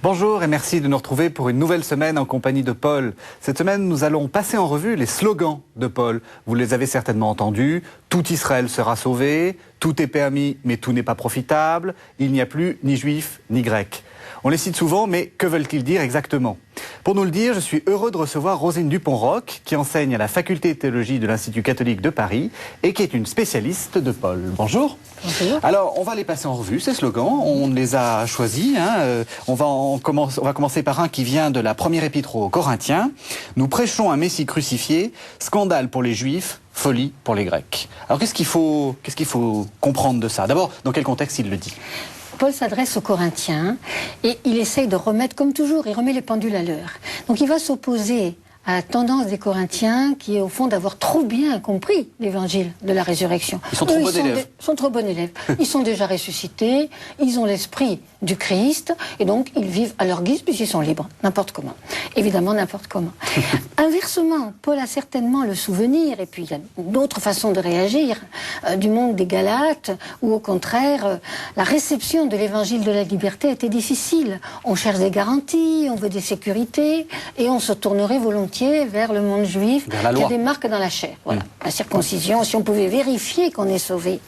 Bonjour et merci de nous retrouver pour une nouvelle semaine en compagnie de Paul. Cette semaine, nous allons passer en revue les slogans de Paul. Vous les avez certainement entendus. Tout Israël sera sauvé, tout est permis mais tout n'est pas profitable, il n'y a plus ni juif ni grec. On les cite souvent, mais que veulent-ils dire exactement? Pour nous le dire, je suis heureux de recevoir Rosine Dupont-Roch, qui enseigne à la faculté de théologie de l'Institut catholique de Paris et qui est une spécialiste de Paul. Bonjour. Bonjour. Alors, on va les passer en revue, ces slogans. On les a choisis. On va commencer par un qui vient de la première épître aux Corinthiens. Nous prêchons un Messie crucifié, scandale pour les Juifs, folie pour les Grecs. Alors, qu'est-ce qu'il faut comprendre de ça? D'abord, dans quel contexte il le dit? Paul s'adresse aux Corinthiens et il essaye de remettre, comme toujours, il remet les pendules à l'heure. Donc il va s'opposer à la tendance des Corinthiens qui est au fond d'avoir trop bien compris l'évangile de la résurrection. Ils sont trop bons élèves. Ils sont trop bons élèves. Ils sont déjà ressuscités, ils ont l'esprit du Christ et donc ils vivent à leur guise puisqu'ils sont libres, n'importe comment. Évidemment, n'importe comment. Inversement, Paul a certainement le souvenir, et puis il y a d'autres façons de réagir, du monde des Galates, où au contraire, la réception de l'évangile de la liberté était difficile. On cherche des garanties, on veut des sécurités, et on se tournerait volontiers vers le monde juif, qui a des marques dans la chair. Voilà, la circoncision, si on pouvait vérifier qu'on est sauvé.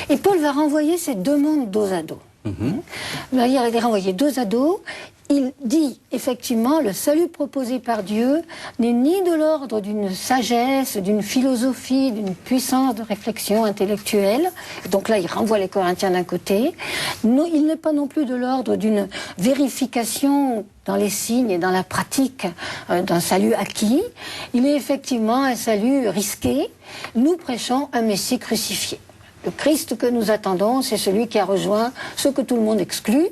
Et Paul va renvoyer ces deux mondes dos à dos. Il va les renvoyer dos à dos. Il dit effectivement le salut proposé par Dieu n'est ni de l'ordre d'une sagesse, d'une philosophie, d'une puissance de réflexion intellectuelle. Donc là, il renvoie les Corinthiens d'un côté. Non, il n'est pas non plus de l'ordre d'une vérification dans les signes et dans la pratique d'un salut acquis. Il est effectivement un salut risqué. Nous prêchons un Messie crucifié. Le Christ que nous attendons, c'est celui qui a rejoint ce que tout le monde exclut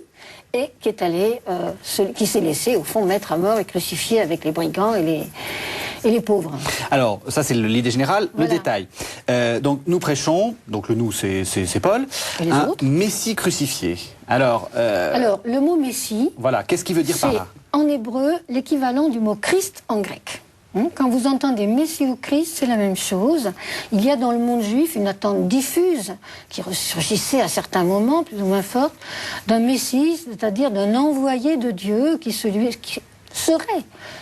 et qui est allé, qui s'est laissé au fond mettre à mort et crucifié avec les brigands et les pauvres. Alors, ça c'est l'idée générale, voilà. Le détail. Donc nous prêchons, donc le nous c'est Paul, un Messie crucifié. Alors, le mot Messie, voilà, qu'est-ce qu'il veut dire par là? En hébreu l'équivalent du mot Christ en grec. Quand vous entendez Messie ou Christ, c'est la même chose. Il y a dans le monde juif une attente diffuse qui ressurgissait à certains moments, plus ou moins forte, d'un Messie, c'est-à-dire d'un envoyé de Dieu qui serait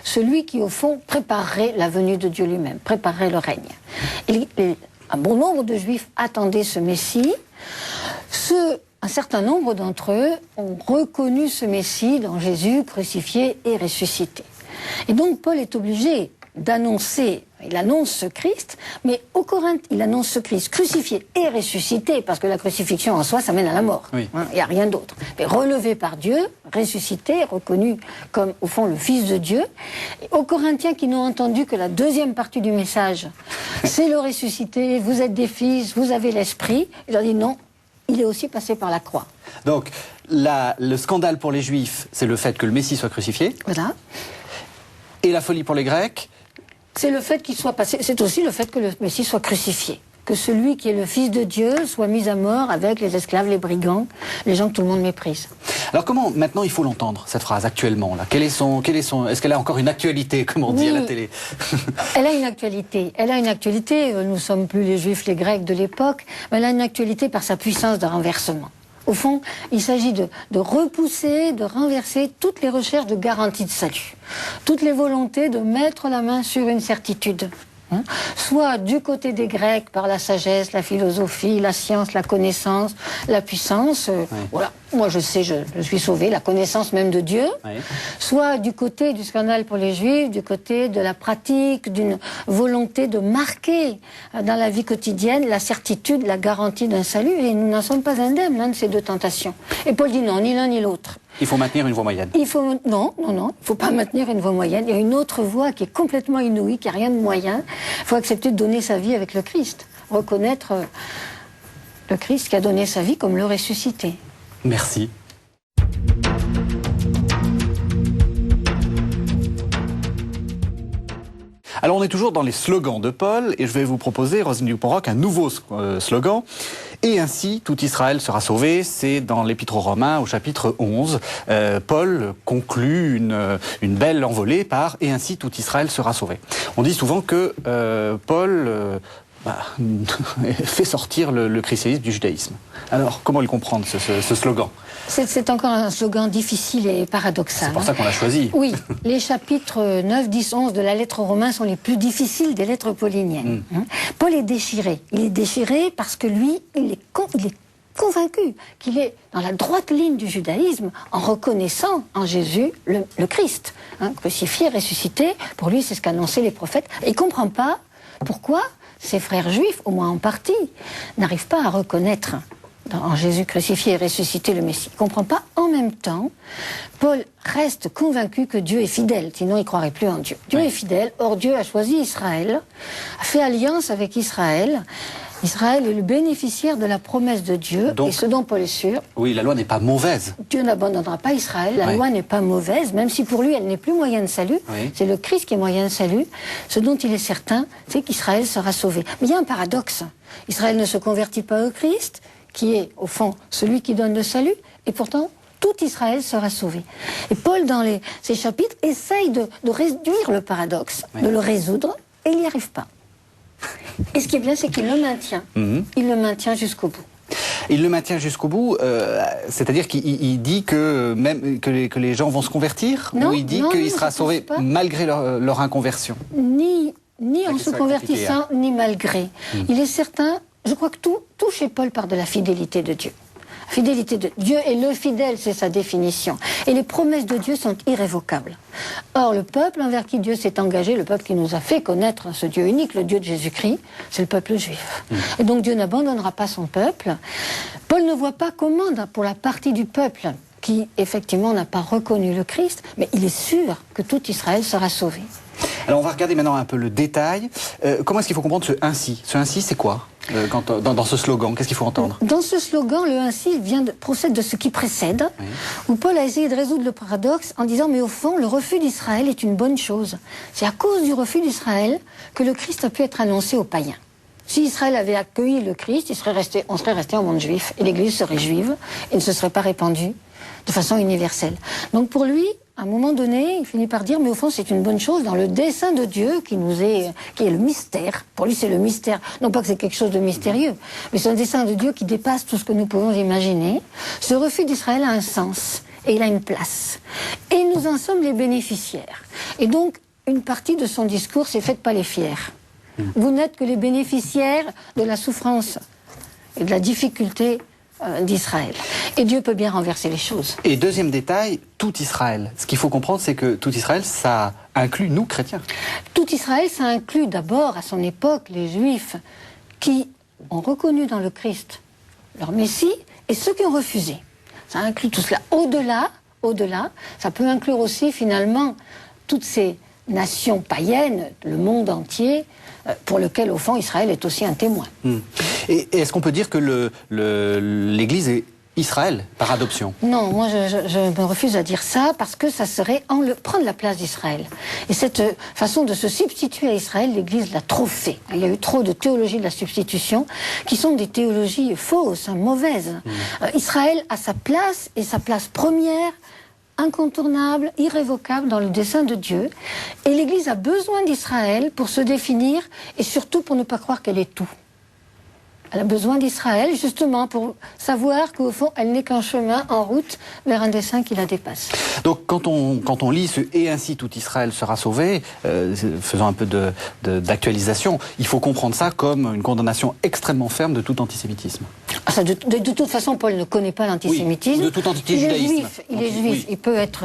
celui qui, au fond, préparerait la venue de Dieu lui-même, préparerait le règne. Et un bon nombre de Juifs attendaient ce Messie. Un certain nombre d'entre eux ont reconnu ce Messie dans Jésus crucifié et ressuscité. Et donc Paul est obligé d'annoncer, il annonce ce Christ, mais au Corinthe, il annonce ce Christ crucifié et ressuscité, parce que la crucifixion en soi, ça mène à la mort. Oui. Il n'y a rien d'autre. Mais relevé par Dieu, ressuscité, reconnu comme, au fond, le Fils de Dieu. Et aux Corinthiens qui n'ont entendu que la deuxième partie du message, c'est le ressuscité, vous êtes des fils, vous avez l'esprit, il leur dit non, il est aussi passé par la croix. Donc, le scandale pour les Juifs, c'est le fait que le Messie soit crucifié. Voilà. Et la folie pour les Grecs? C'est le fait qu'il soit passé, c'est aussi le fait que le Messie soit crucifié. Que celui qui est le Fils de Dieu soit mis à mort avec les esclaves, les brigands, les gens que tout le monde méprise. Alors comment, maintenant, il faut l'entendre, cette phrase, actuellement là? Est-ce qu'elle a encore une actualité, comme on dit à la télé? Elle a une actualité. Elle a une actualité. Nous ne sommes plus les Juifs, les Grecs de l'époque, mais elle a une actualité par sa puissance de renversement. Au fond, il s'agit de repousser, de renverser toutes les recherches de garantie de salut. Toutes les volontés de mettre la main sur une certitude. Soit du côté des Grecs par la sagesse, la philosophie, la science, la connaissance, la puissance. Voilà, moi je sais, je suis sauvé, la connaissance même de Dieu. Oui. Soit du côté du scandale pour les Juifs, du côté de la pratique, d'une volonté de marquer dans la vie quotidienne la certitude, la garantie d'un salut. Et nous n'en sommes pas indemnes de ces deux tentations. Et Paul dit non, ni l'un ni l'autre. Il faut maintenir une voie moyenne. Non, il ne faut pas maintenir une voie moyenne. Il y a une autre voie qui est complètement inouïe, qui n'a rien de moyen. Il faut accepter de donner sa vie avec le Christ. Reconnaître le Christ qui a donné sa vie comme le ressuscité. Merci. Alors on est toujours dans les slogans de Paul et je vais vous proposer, Rosine Dupont-Roch, un nouveau slogan. Et ainsi, tout Israël sera sauvé. C'est dans l'Épître aux Romains au chapitre 11. Paul conclut une belle envolée par « Et ainsi, tout Israël sera sauvé ». On dit souvent que Paul fait sortir le christianisme du judaïsme. Alors, comment le comprendre, ce slogan? C'est encore un slogan difficile et paradoxal. C'est pour ça qu'on l'a choisi. Oui, les chapitres 9, 10, 11 de la lettre aux Romains sont les plus difficiles des lettres pauliniennes. Paul est déchiré. Il est déchiré parce que lui, il est convaincu qu'il est dans la droite ligne du judaïsme en reconnaissant en Jésus le Christ. Crucifié, ressuscité, pour lui c'est ce qu'annonçaient les prophètes. Et il ne comprend pas pourquoi ses frères juifs, au moins en partie, n'arrivent pas à reconnaître en Jésus crucifié et ressuscité le Messie. Il ne comprend pas. En même temps, Paul reste convaincu que Dieu est fidèle, sinon il ne croirait plus en Dieu. Dieu est fidèle, or Dieu a choisi Israël, a fait alliance avec Israël. Israël est le bénéficiaire de la promesse de Dieu, et ce dont Paul est sûr... Oui, la loi n'est pas mauvaise. Dieu n'abandonnera pas Israël, la loi n'est pas mauvaise, même si pour lui elle n'est plus moyen de salut, c'est le Christ qui est moyen de salut. Ce dont il est certain, c'est qu'Israël sera sauvé. Mais il y a un paradoxe. Israël ne se convertit pas au Christ, qui est, au fond, celui qui donne le salut, et pourtant, tout Israël sera sauvé. Et Paul, dans ces chapitres, essaye de réduire le paradoxe, de le résoudre, et il n'y arrive pas. Et ce qui est bien, c'est qu'il le maintient. Il le maintient jusqu'au bout. Il le maintient jusqu'au bout, c'est-à-dire qu'il dit que même que les gens vont se convertir, ou il dit qu'il sera sauvé malgré leur inconversion? Ni en se convertissant, ni malgré. Il est certain, je crois que tout chez Paul part de la fidélité de Dieu. Fidélité de Dieu est le fidèle, c'est sa définition. Et les promesses de Dieu sont irrévocables. Or, le peuple envers qui Dieu s'est engagé, le peuple qui nous a fait connaître ce Dieu unique, le Dieu de Jésus-Christ, c'est le peuple juif. Et donc Dieu n'abandonnera pas son peuple. Paul ne voit pas comment, pour la partie du peuple qui, effectivement, n'a pas reconnu le Christ, mais il est sûr que tout Israël sera sauvé. Alors on va regarder maintenant un peu le détail. Comment est-ce qu'il faut comprendre ce « ainsi » ? Ce « ainsi », c'est quoi dans ce slogan? Qu'est-ce qu'il faut entendre? Dans ce slogan, le « ainsi » procède de ce qui précède, où Paul a essayé de résoudre le paradoxe en disant « mais au fond, le refus d'Israël est une bonne chose. C'est à cause du refus d'Israël que le Christ a pu être annoncé aux païens. Si Israël avait accueilli le Christ, on serait resté en monde juif, et l'Église serait juive, et ne se serait pas répandue de façon universelle. Donc pour lui, à un moment donné, il finit par dire, mais au fond, c'est une bonne chose dans le dessein de Dieu qui est le mystère. Pour lui, c'est le mystère. Non pas que c'est quelque chose de mystérieux, mais c'est un dessein de Dieu qui dépasse tout ce que nous pouvons imaginer. Ce refus d'Israël a un sens, et il a une place. Et nous en sommes les bénéficiaires. Et donc, une partie de son discours, c'est « faites pas les fiers ». Vous n'êtes que les bénéficiaires de la souffrance et de la difficulté d'Israël. Et Dieu peut bien renverser les choses. Et deuxième détail, tout Israël. Ce qu'il faut comprendre, c'est que tout Israël, ça inclut nous, chrétiens. Tout Israël, ça inclut d'abord, à son époque, les Juifs qui ont reconnu dans le Christ leur Messie et ceux qui ont refusé. Ça inclut tout cela. Au-delà, ça peut inclure aussi, finalement, toutes ces nations païennes, le monde entier, pour lequel, au fond, Israël est aussi un témoin. Et est-ce qu'on peut dire que l'Église est Israël, par adoption? Non, moi je me refuse à dire ça, parce que ça serait prendre la place d'Israël. Et cette façon de se substituer à Israël, l'Église l'a trop fait. Il y a eu trop de théologie de la substitution, qui sont des théologies fausses, mauvaises. Israël a sa place, et sa place première, incontournable, irrévocable dans le dessein de Dieu. Et l'Église a besoin d'Israël pour se définir et surtout pour ne pas croire qu'elle est tout. Elle a besoin d'Israël justement pour savoir qu'au fond, elle n'est qu'un chemin en route vers un dessein qui la dépasse. Donc quand on lit ce « et ainsi tout Israël sera sauvé », faisant un peu d'actualisation, il faut comprendre ça comme une condamnation extrêmement ferme de tout antisémitisme. De toute façon, Paul ne connaît pas l'antisémitisme. Oui, de tout antijudaïsme. Il est juif. Il peut être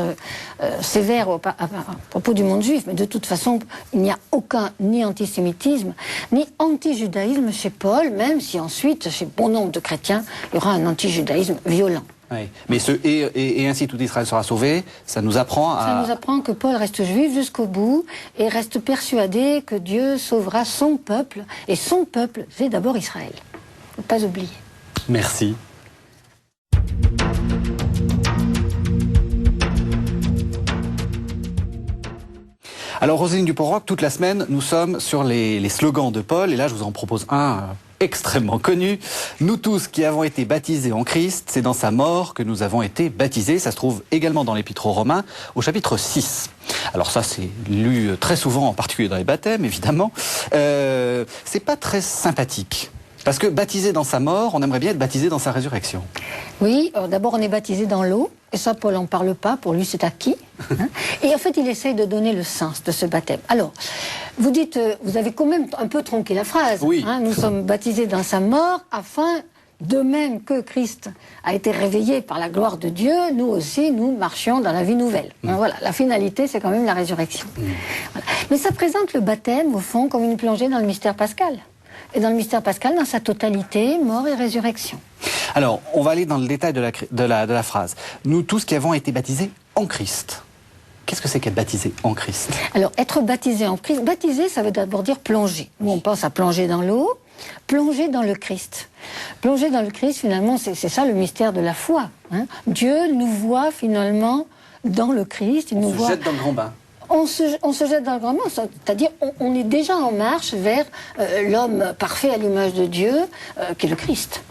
sévère à propos du monde juif, mais de toute façon, il n'y a aucun ni antisémitisme, ni antijudaïsme chez Paul, même si ensuite, chez bon nombre de chrétiens, il y aura un antijudaïsme violent. Oui. Mais ce et ainsi tout Israël sera sauvé, ça nous apprend à... Ça nous apprend que Paul reste juif jusqu'au bout et reste persuadé que Dieu sauvera son peuple. Et son peuple, c'est d'abord Israël. Il ne faut pas oublier. Merci. Alors, Roselyne Dupont-Roch, toute la semaine, nous sommes sur les slogans de Paul. Et là, je vous en propose un extrêmement connu. Nous tous qui avons été baptisés en Christ, c'est dans sa mort que nous avons été baptisés. Ça se trouve également dans l'Épître aux Romains, au chapitre 6. Alors ça, c'est lu très souvent, en particulier dans les baptêmes, évidemment. C'est pas très sympathique. Parce que baptisé dans sa mort, on aimerait bien être baptisé dans sa résurrection. Oui, d'abord on est baptisé dans l'eau, et ça Paul n'en parle pas, pour lui c'est acquis. Hein. Et en fait il essaye de donner le sens de ce baptême. Alors, vous dites, vous avez quand même un peu tronqué la phrase. Oui. Hein, nous sommes baptisés dans sa mort, afin, de même que Christ a été réveillé par la gloire de Dieu, nous aussi nous marchions dans la vie nouvelle. Hein, voilà, la finalité c'est quand même la résurrection. Voilà. Mais ça présente le baptême au fond comme une plongée dans le mystère pascal. Et dans le mystère pascal, dans sa totalité, mort et résurrection. Alors, on va aller dans le détail de la phrase. Nous tous qui avons été baptisés en Christ. Qu'est-ce que c'est qu'être baptisé en Christ? Alors, être baptisé en Christ, baptisé, ça veut d'abord dire plonger. Nous, on pense à plonger dans l'eau, plonger dans le Christ. Plonger dans le Christ, finalement, c'est ça le mystère de la foi. Hein. Dieu nous voit finalement dans le Christ. Il nous voit... jette dans le grand bain. On se jette dans le grand bain, c'est-à-dire on est déjà en marche vers l'homme parfait à l'image de Dieu, qui est le Christ.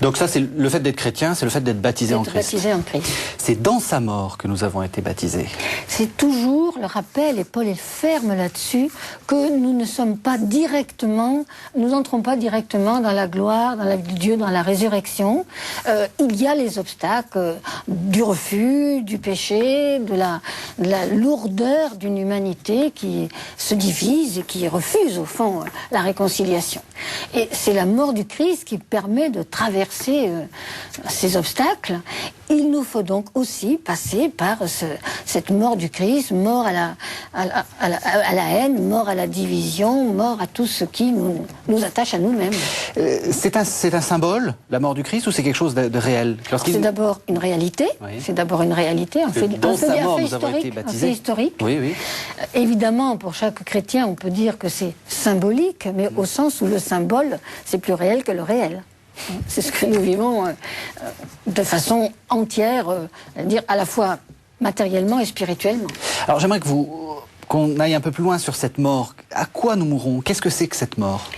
Donc ça, c'est le fait d'être chrétien, c'est le fait d'être baptisé en Christ. Baptisé en Christ. C'est dans sa mort que nous avons été baptisés. C'est toujours le rappel, et Paul est ferme là-dessus, que nous ne sommes pas directement, nous n'entrons pas directement dans la gloire, dans la vie de Dieu, dans la résurrection. Il y a les obstacles du refus, du péché, de la lourdeur d'une humanité qui se divise et qui refuse au fond la réconciliation. Et c'est la mort du Christ qui permet de traverser ces obstacles. Il nous faut donc aussi passer par cette mort du Christ, mort à la haine, mort à la division, mort à tout ce qui nous attache à nous-mêmes. C'est un symbole, la mort du Christ, ou c'est quelque chose de réel? C'est d'abord une réalité. Oui. C'est d'abord une réalité. Un fait historique. Oui, oui. Évidemment, pour chaque chrétien, on peut dire que c'est symbolique, mais au sens où le symbole, c'est plus réel que le réel. C'est ce que nous vivons de façon entière, dire à la fois matériellement et spirituellement. Alors j'aimerais qu'on aille un peu plus loin sur cette mort. À quoi nous mourrons? Qu'est-ce que c'est que cette mort?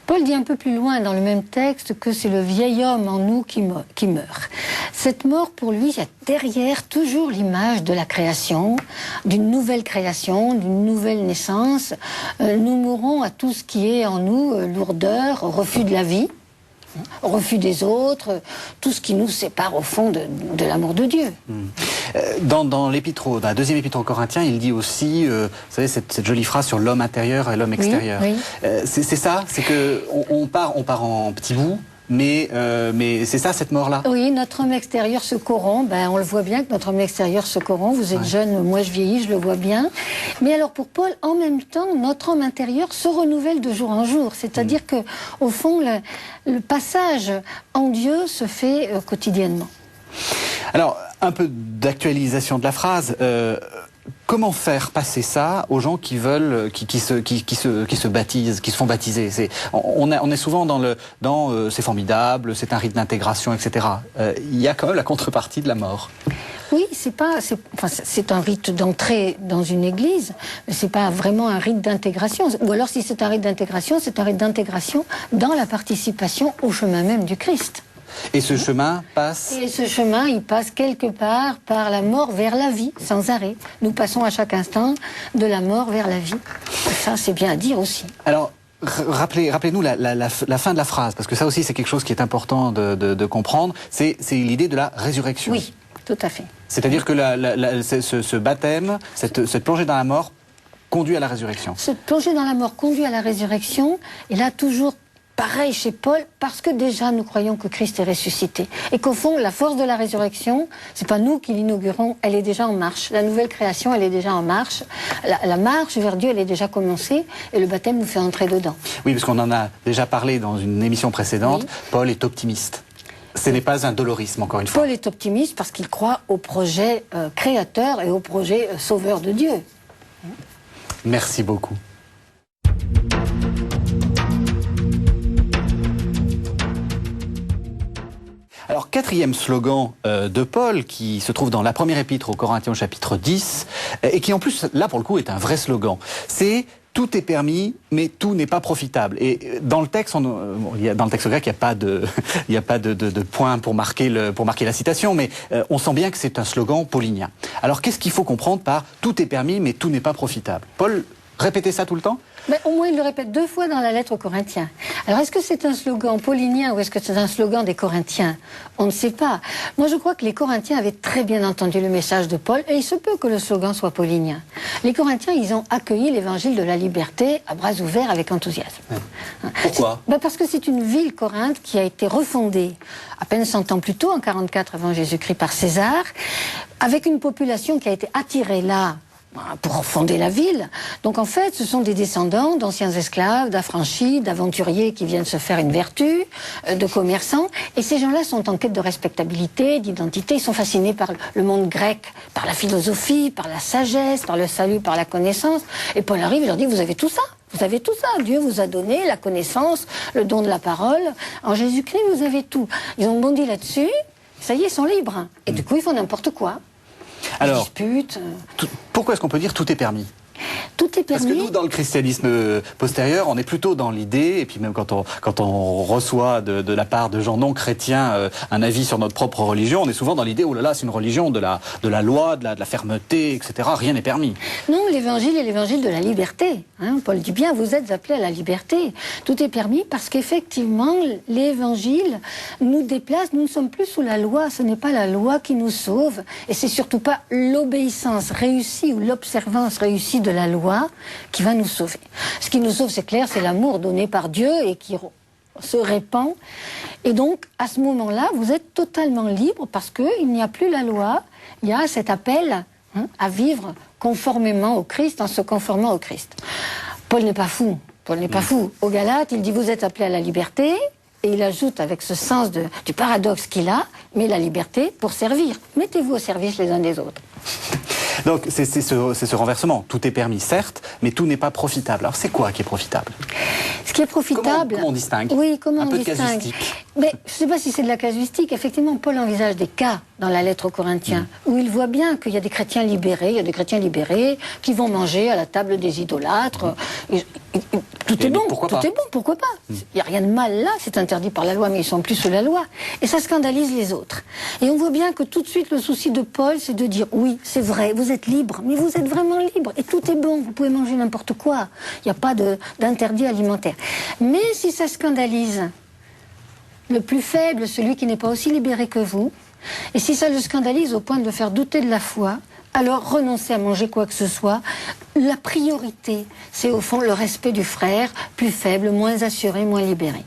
Paul dit un peu plus loin dans le même texte que c'est le vieil homme en nous qui meurt. Cette mort, pour lui, il y a derrière toujours l'image de la création, d'une nouvelle création, d'une nouvelle naissance. Nous mourrons à tout ce qui est en nous, lourdeur, refus de la vie, refus des autres, tout ce qui nous sépare au fond de l'amour de Dieu. Dans l'épître, dans la deuxième épître aux Corinthiens, il dit aussi, vous savez, cette jolie phrase sur l'homme intérieur et l'homme extérieur. Oui. C'est ça, c'est que on part en petits bouts, mais c'est ça cette mort-là. Oui, notre homme extérieur se corrompt. On le voit bien que notre homme extérieur se corrompt. Vous êtes jeune, moi je vieillis, je le vois bien. Mais alors pour Paul, en même temps, notre homme intérieur se renouvelle de jour en jour. C'est-à-dire que, au fond, le passage en Dieu se fait quotidiennement. Alors, un peu d'actualisation de la phrase. Comment faire passer ça aux gens qui veulent, qui se baptisent, qui se font baptiser? On est souvent dans c'est formidable, c'est un rite d'intégration, etc. Il y a quand même la contrepartie de la mort. Oui, c'est un rite d'entrée dans une église, mais c'est pas vraiment un rite d'intégration. Ou alors, si c'est un rite d'intégration, c'est un rite d'intégration dans la participation au chemin même du Christ. Et ce chemin passe? Et ce chemin, il passe quelque part par la mort vers la vie, sans arrêt. Nous passons à chaque instant de la mort vers la vie. Et ça, c'est bien à dire aussi. Alors, rappelez-nous la fin de la phrase, parce que ça aussi, c'est quelque chose qui est important de comprendre. C'est l'idée de la résurrection. Oui, tout à fait. C'est-à-dire que ce baptême, cette plongée dans la mort, conduit à la résurrection. Cette plongée dans la mort conduit à la résurrection, et là, toujours pareil chez Paul, parce que déjà nous croyons que Christ est ressuscité. Et qu'au fond, la force de la résurrection, c'est pas nous qui l'inaugurons, elle est déjà en marche. La nouvelle création, elle est déjà en marche. La marche vers Dieu, elle est déjà commencée, et le baptême nous fait entrer dedans. Oui, parce qu'on en a déjà parlé dans une émission précédente, oui. Paul est optimiste. Ce n'est pas un dolorisme, encore une fois. Paul est optimiste parce qu'il croit au projet créateur et au projet sauveur de Dieu. Merci beaucoup. Alors, quatrième 4e slogan de Paul, qui se trouve dans la première épître aux Corinthiens au chapitre 10, et qui en plus, là pour le coup, est un vrai slogan. C'est « Tout est permis, mais tout n'est pas profitable ». Et dans le texte, dans le texte grec, il n'y a pas de point pour marquer la citation, mais on sent bien que c'est un slogan paulinien. Alors qu'est-ce qu'il faut comprendre par « Tout est permis, mais tout n'est pas profitable ». Paul répétait ça tout le temps ? Mais au moins, il le répète 2 fois dans la lettre aux Corinthiens. Alors, est-ce que c'est un slogan paulinien ou est-ce que c'est un slogan des Corinthiens? On ne sait pas. Moi, je crois que les Corinthiens avaient très bien entendu le message de Paul et il se peut que le slogan soit paulinien. Les Corinthiens, ils ont accueilli l'évangile de la liberté à bras ouverts avec enthousiasme. Pourquoi? Parce que c'est une ville, Corinthe, qui a été refondée à peine 100 ans plus tôt, en 44 avant Jésus-Christ, par César, avec une population qui a été attirée là pour fonder la ville. Donc en fait, ce sont des descendants d'anciens esclaves, d'affranchis, d'aventuriers qui viennent se faire une vertu, de commerçants. Et ces gens-là sont en quête de respectabilité, d'identité. Ils sont fascinés par le monde grec, par la philosophie, par la sagesse, par le salut, par la connaissance. Et Paul arrive et leur dit, vous avez tout ça. Vous avez tout ça. Dieu vous a donné la connaissance, le don de la parole. En Jésus-Christ, vous avez tout. Ils ont bondi là-dessus. Ça y est, ils sont libres. Et du coup, ils font n'importe quoi. Alors, dispute. Pourquoi est-ce qu'on peut dire tout est permis? Tout est permis. Parce que nous, dans le christianisme postérieur, on est plutôt dans l'idée, et puis même quand on reçoit de la part de gens non chrétiens un avis sur notre propre religion, on est souvent dans l'idée, oh là là, c'est une religion de la loi, de la fermeté, etc. Rien n'est permis. Non, l'évangile est l'évangile de la liberté. Hein, Paul dit bien, vous êtes appelés à la liberté. Tout est permis parce qu'effectivement, l'évangile nous déplace. Nous ne sommes plus sous la loi. Ce n'est pas la loi qui nous sauve. Et c'est surtout pas l'obéissance réussie ou l'observance réussie de la loi qui va nous sauver. Ce qui nous sauve, c'est clair, c'est l'amour donné par Dieu et qui se répand. Et donc, à ce moment-là, vous êtes totalement libre parce qu'il n'y a plus la loi, il y a cet appel à vivre conformément au Christ, en se conformant au Christ. Paul n'est pas fou. Paul n'est pas fou. Aux Galates, il dit, vous êtes appelés à la liberté, et il ajoute avec ce sens du paradoxe qu'il a, mais la liberté pour servir. Mettez-vous au service les uns des autres. Donc c'est ce renversement. Tout est permis, certes, mais tout n'est pas profitable. Alors c'est quoi qui est profitable? Ce qui est profitable... Comment on distingue? Oui, comment on distingue? Un peu de casuistique. Mais je ne sais pas si c'est de la casuistique. Effectivement, Paul envisage des cas dans la lettre aux Corinthiens où il voit bien qu'il y a des chrétiens libérés, il y a des chrétiens libérés qui vont manger à la table des idolâtres. Tout est bon, pourquoi pas? Il n'y a rien de mal là, c'est interdit par la loi, mais ils sont plus sous la loi. Et ça scandalise les autres. Et on voit bien que tout de suite, le souci de Paul, c'est de dire, oui, c'est vrai, vous êtes libre, mais vous êtes vraiment libre, et tout est bon, vous pouvez manger n'importe quoi. Il n'y a pas d'interdit alimentaire. Mais si ça scandalise le plus faible, celui qui n'est pas aussi libéré que vous, et si ça le scandalise au point de le faire douter de la foi, alors renoncez à manger quoi que ce soit. La priorité, c'est au fond le respect du frère, plus faible, moins assuré, moins libéré.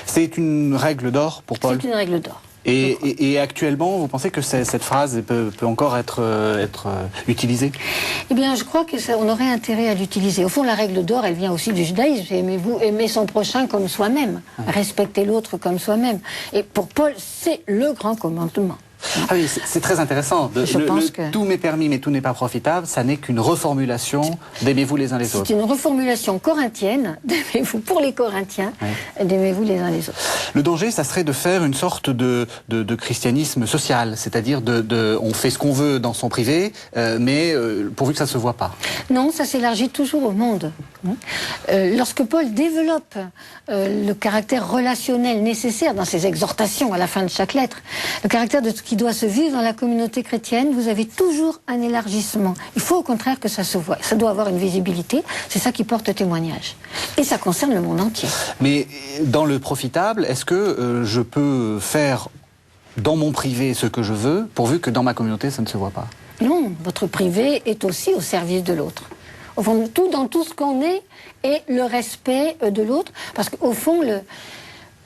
C'est une règle d'or pour Paul? C'est une règle d'or. Et actuellement, vous pensez que cette phrase peut encore être utilisée? Eh bien, je crois qu'on aurait intérêt à l'utiliser. Au fond, la règle d'or, elle vient aussi du judaïsme. Aimez son prochain comme soi-même. Respectez l'autre comme soi-même. Et pour Paul, c'est le grand commandement. Ah oui, c'est très intéressant. Tout m'est permis, mais tout n'est pas profitable, ça n'est qu'une reformulation d'aimez-vous les uns les autres. C'est une reformulation corinthienne d'aimez-vous pour les Corinthiens, d'aimez-vous les uns les autres. Le danger, ça serait de faire une sorte de christianisme social, c'est-à-dire on fait ce qu'on veut dans son privé, mais pourvu que ça ne se voit pas. Non, ça s'élargit toujours au monde. Lorsque Paul développe le caractère relationnel nécessaire dans ses exhortations à la fin de chaque lettre, le caractère de ce qui doit se vivre dans la communauté chrétienne, vous avez toujours un élargissement. Il faut au contraire que ça se voie. Ça doit avoir une visibilité. C'est ça qui porte témoignage. Et ça concerne le monde entier. Mais dans le profitable, est-ce que je peux faire dans mon privé ce que je veux, pourvu que dans ma communauté, ça ne se voit pas? Non, votre privé est aussi au service de l'autre. Au fond, dans tout ce qu'on est le respect de l'autre. Parce qu'au fond,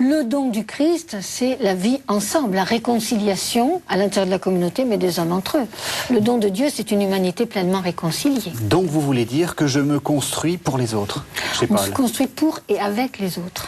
le don du Christ, c'est la vie ensemble, la réconciliation à l'intérieur de la communauté, mais des hommes entre eux. Le don de Dieu, c'est une humanité pleinement réconciliée. Donc vous voulez dire que je me construis pour les autres, chez Paul? On se construit pour et avec les autres.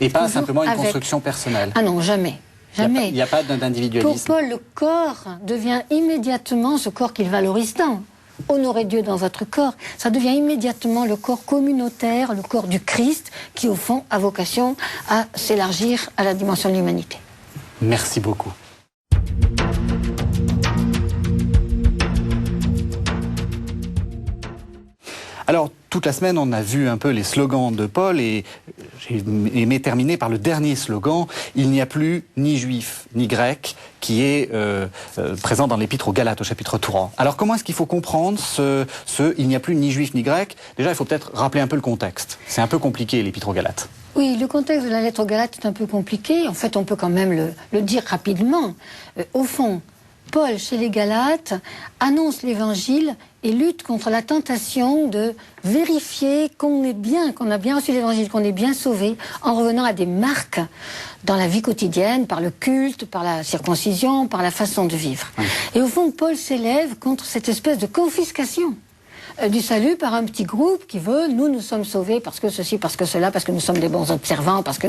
Et pas simplement une construction personnelle? Ah non, jamais. Jamais. Il n'y a pas d'individualisme. Pour Paul, le corps devient immédiatement ce corps qu'il valorise tant. Honorez Dieu dans votre corps, ça devient immédiatement le corps communautaire, le corps du Christ, qui au fond a vocation à s'élargir à la dimension de l'humanité. Merci beaucoup. Alors, toute la semaine, on a vu un peu les slogans de Paul et j'ai aimé terminer par le dernier slogan « Il n'y a plus ni juif ni grec » qui est présent dans l'épître aux Galates, au chapitre 3. Alors, comment est-ce qu'il faut comprendre ce « Il n'y a plus ni juif ni grec » Déjà, il faut peut-être rappeler un peu le contexte. C'est un peu compliqué, l'épître aux Galates. Oui, le contexte de la lettre aux Galates est un peu compliqué. En fait, on peut quand même le dire rapidement. Au fond, Paul, chez les Galates, annonce l'Évangile et lutte contre la tentation de vérifier qu'on est bien, qu'on a bien reçu l'Évangile, qu'on est bien sauvé, en revenant à des marques dans la vie quotidienne, par le culte, par la circoncision, par la façon de vivre. Et au fond, Paul s'élève contre cette espèce de confiscation du salut par un petit groupe qui veut, nous sommes sauvés parce que ceci, parce que cela, parce que nous sommes des bons observants, parce que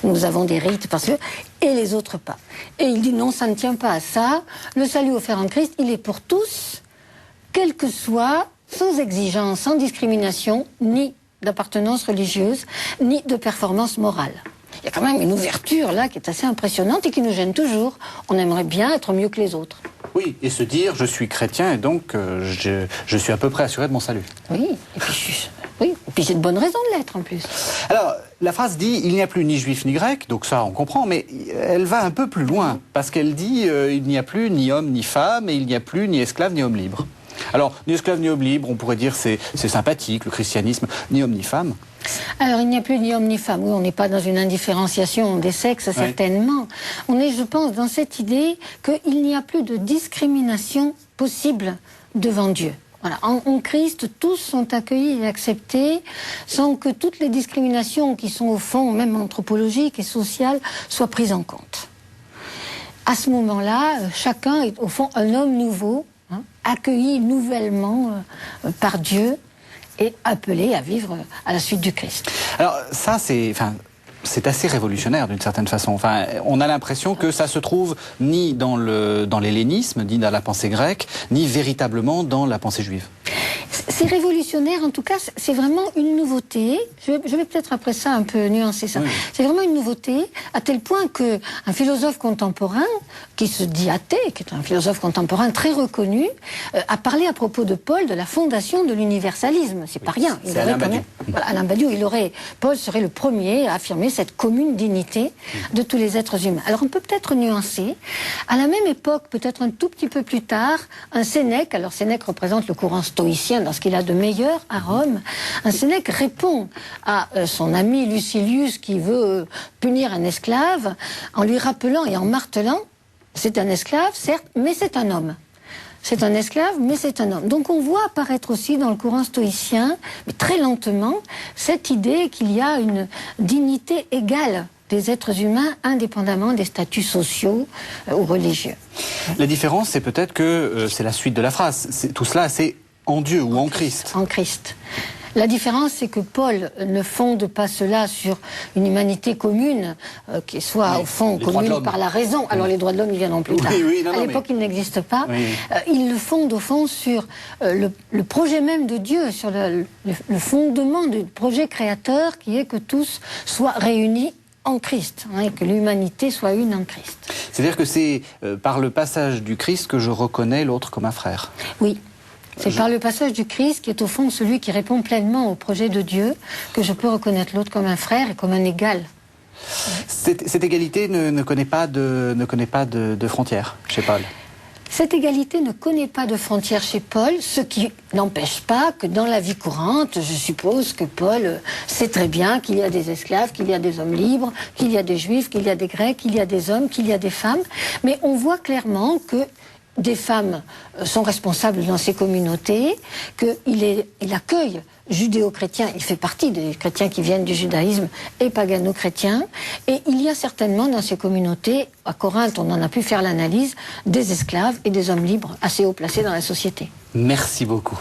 nous avons des rites, parce que... et les autres pas. Et il dit non, ça ne tient pas à ça. Le salut offert en Christ, il est pour tous, quel que soit, sans exigence, sans discrimination, ni d'appartenance religieuse, ni de performance morale. Il y a quand même une ouverture là qui est assez impressionnante et qui nous gêne toujours. On aimerait bien être mieux que les autres. Oui, et se dire, je suis chrétien et donc je suis à peu près assuré de mon salut. Oui, et puis j'ai de bonnes raisons de l'être en plus. Alors, la phrase dit, il n'y a plus ni juif ni grec, donc ça on comprend, mais elle va un peu plus loin, parce qu'elle dit, il n'y a plus ni homme ni femme, et il n'y a plus ni esclave ni homme libre. Alors, ni esclave ni homme libre, on pourrait dire c'est sympathique, le christianisme, ni homme ni femme. Alors, il n'y a plus ni homme ni femme. Oui, on n'est pas dans une indifférenciation des sexes, certainement. On est, je pense, dans cette idée qu'il n'y a plus de discrimination possible devant Dieu. Voilà. En Christ, tous sont accueillis et acceptés sans que toutes les discriminations qui sont au fond, même anthropologiques et sociales, soient prises en compte. À ce moment-là, chacun est au fond un homme nouveau, accueilli nouvellement par Dieu, et appelé à vivre à la suite du Christ. Alors ça, c'est assez révolutionnaire d'une certaine façon. Enfin, on a l'impression que ça se trouve ni dans l'hellénisme, ni dans la pensée grecque, ni véritablement dans la pensée juive. C'est révolutionnaire, en tout cas, c'est vraiment une nouveauté. Je vais peut-être après ça un peu nuancer ça. Oui. C'est vraiment une nouveauté, à tel point qu'un philosophe contemporain, qui se dit athée, qui est un philosophe contemporain très reconnu, a parlé à propos de Paul de la fondation de l'universalisme. C'est pas rien. C'est Alain Badiou. Voilà, Alain Badiou, Paul serait le premier à affirmer cette commune dignité de tous les êtres humains. Alors on peut peut-être nuancer. À la même époque, peut-être un tout petit peu plus tard, un Sénèque, alors Sénèque représente le courant stoïcien dans ce qu'il a de meilleur à Rome, un Sénèque répond à son ami Lucilius qui veut punir un esclave en lui rappelant et en martelant, c'est un esclave, certes, mais c'est un homme. C'est un esclave, mais c'est un homme. Donc on voit apparaître aussi dans le courant stoïcien, mais très lentement, cette idée qu'il y a une dignité égale des êtres humains indépendamment des statuts sociaux ou religieux. La différence, c'est peut-être que c'est la suite de la phrase. Tout cela, c'est en Dieu ou en Christ. En Christ. La différence, c'est que Paul ne fonde pas cela sur une humanité commune, qui soit au fond commune par la raison. Alors les droits de l'homme, ils viendront plus tard. À l'époque, ils n'existent pas. Il le fonde au fond sur le projet même de Dieu, sur le fondement du projet créateur, qui est que tous soient réunis en Christ, et que l'humanité soit une en Christ. C'est-à-dire que c'est par le passage du Christ que je reconnais l'autre comme un frère. Oui. C'est par le passage du Christ, qui est au fond celui qui répond pleinement au projet de Dieu, que je peux reconnaître l'autre comme un frère et comme un égal. Cette égalité ne connaît pas de frontières chez Paul. Cette égalité ne connaît pas de frontières chez Paul, ce qui n'empêche pas que dans la vie courante, je suppose que Paul sait très bien qu'il y a des esclaves, qu'il y a des hommes libres, qu'il y a des juifs, qu'il y a des grecs, qu'il y a des hommes, qu'il y a des femmes. Mais on voit clairement que des femmes sont responsables dans ces communautés, qu'il accueille judéo-chrétiens, il fait partie des chrétiens qui viennent du judaïsme et pagano-chrétiens, et il y a certainement dans ces communautés, à Corinthe on en a pu faire l'analyse, des esclaves et des hommes libres assez haut placés dans la société. Merci beaucoup.